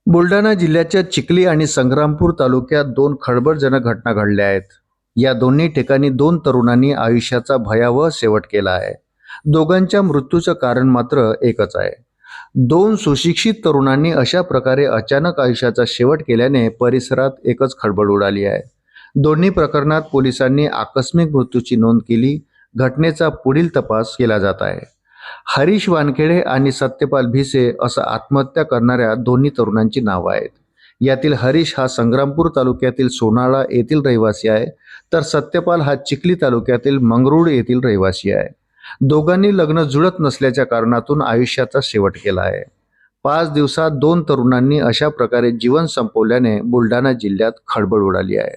बुलढाणा जिल्ह्याच्या चिखली आणि संग्रामपूर तालुक्यात दोन खळबळजनक घटना घडल्या आहेत. या दोन्ही ठिकाणी दोन तरुणांनी आयुष्याचा भयावह शेवट केला आहे. दोघांच्या मृत्यूचं कारण मात्र एकच आहे. दोन सुशिक्षित तरुणांनी अशा प्रकारे अचानक आयुष्याचा शेवट केल्याने परिसरात एकच खळबळ उडाली आहे. दोन्ही प्रकरणात पोलिसांनी आकस्मिक मृत्यूची नोंद केली. घटनेचा पुढील तपास केला जात आहे. हरीश वानखेडे आणि सत्यपाल भिसे असं आत्महत्या करणाऱ्या दोन्ही तरुणांची नावं आहेत. यातील हरीश हा संग्रामपूर तालुक्यातील सोनाळा येथील रहिवासी आहे, तर सत्यपाल हा चिखली तालुक्यातील मंगरुळ येथील रहिवासी आहे. दोघांनी लग्न जुळत नसल्याच्या कारणातून आयुष्याचा शेवट केला आहे. 5 दिवसात दोन तरुणांनी अशा प्रकारे जीवन संपवल्याने बुलढाणा जिल्ह्यात खळबळ उडाली आहे.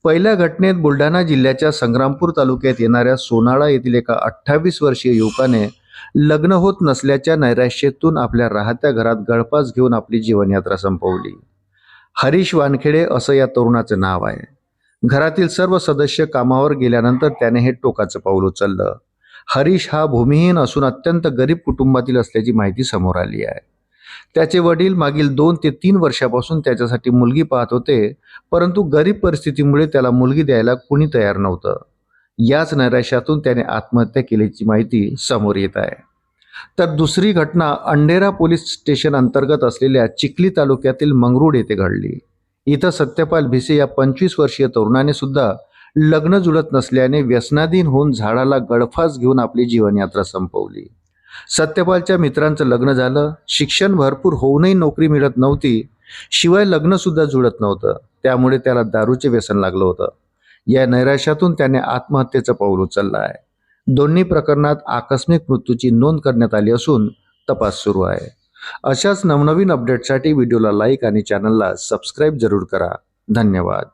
पहिल्या घटनेत बुलढाणा जिल्ह्याच्या संग्रामपूर तालुक्यात येणाऱ्या सोनाळा येथील एका 28 वर्षीय युवकाने लग्न होत नसल्याच्या नैराश्यातून आपल्या राहत्या घरात गळफास घेऊन आपली जीवनयात्रा संपवली. हरीश वानखेडे असं या तरुणाचं नाव आहे. घरातील सर्व सदस्य कामावर गेल्यानंतर त्याने हे टोकाचं पाऊल उचललं. हरीश हा भूमिहीन असून अत्यंत गरीब कुटुंबातील असल्याची माहिती समोर आली आहे. त्याचे वडील मागील 2 ते 3 वर्षापासून त्याच्यासाठी मुलगी पाहत होते, परंतु गरीब परिस्थितीमुळे त्याला मुलगी द्यायला कुणी तयार नव्हतं. याच नैराश्यातून त्याने आत्महत्या केल्याची माहिती समोर येत आहे. तर दुसरी घटना अंडेरा पोलीस स्टेशन अंतर्गत असलेल्या चिखली तालुक्यातील मंगरुळ येथे घडली. इथं सत्यपाल भिसे या 25 वर्षीय तरुणाने सुद्धा लग्न जुळत नसल्याने व्यसनाधीन होऊन झाडाला गळफास घेऊन आपली जीवनयात्रा संपवली. सत्यपालच्या मित्रांचं लग्न झालं. शिक्षण भरपूर होऊनही नोकरी मिळत नव्हती. शिवाय लग्न सुद्धा जुळत नव्हतं. त्यामुळे त्याला दारूचे व्यसन लागलं होतं. या नैराश्यातून त्याने आत्महत्येचं पाऊल उचललं आहे. दोन्ही प्रकरणात आकस्मिक मृत्यूची नोंद करण्यात आली असून तपास सुरू आहे. अशाच नवनवीन अपडेटसाठी व्हिडिओला लाईक आणि चॅनलला सबस्क्राईब जरूर करा. धन्यवाद.